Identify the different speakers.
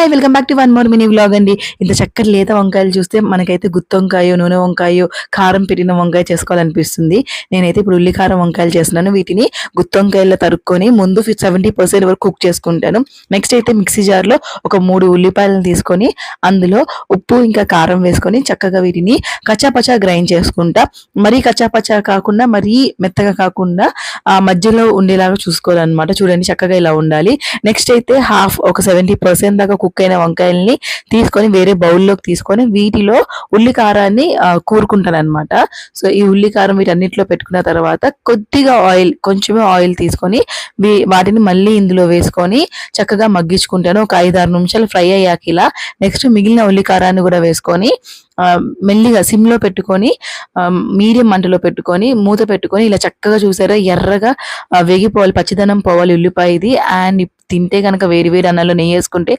Speaker 1: Hi! Welcome back to one more mini vlog అండి. ఇంత చక్కటి లేత వంకాయలు చూస్తే మనకైతే గుత్తి వంకాయో, నూనె వంకాయో, కారం పెట్టిన వంకాయ చేసుకోవాలనిపిస్తుంది. నేనైతే ఇప్పుడు ఉల్లి కారం వంకాయలు చేస్తున్నాను. వీటిని గుత్తి వంకాయల్లో తరుక్కొని ముందు 70% వరకు కుక్ చేసుకుంటాను. నెక్స్ట్ అయితే మిక్సీ జార్‌లో ఒక 3 ఉల్లిపాయలను తీసుకొని అందులో ఉప్పు ఇంకా కారం వేసుకొని చక్కగా వీటిని కచ్చాపచ్చా గ్రైండ్ చేసుకుంటా. మరీ కచ్చాపచ్చా కాకుండా, మరీ మెత్తగా కాకుండా మధ్యలో ఉండేలాగా చూసుకోవాలన్నమాట. చూడండి చక్కగా ఇలా ఉండాలి. నెక్స్ట్ అయితే ఒక 70% దాకా కుక్ అయిన వంకాయల్ని తీసుకొని వేరే బౌల్లోకి తీసుకొని వీటిలో ఉల్లి కారాన్ని కూరుకుంటానన్నమాట. సో ఈ ఉల్లి కారం వీటన్నిటిలో పెట్టుకున్న తర్వాత కొద్దిగా కొంచెమే ఆయిల్ తీసుకొని వాటిని మళ్ళీ ఇందులో వేసుకొని చక్కగా మగ్గించుకుంటాను. ఒక 5-6 నిమిషాలు ఫ్రై అయ్యాక ఇలా నెక్స్ట్ మిగిలిన ఉల్లి కారాన్ని కూడా వేసుకొని మెల్లిగా సిమ్లో పెట్టుకొని మీడియం మంటలో పెట్టుకొని మూత పెట్టుకొని ఇలా చక్కగా చూసారా ఎర్రగా వేగిపోవాలి, పచ్చిదనం పోవాలి ఉల్లిపాయ ఇది. అండ్ తింటే కనుక వేడి వేడి అన్నంలో నెయ్యి వేసుకుంటే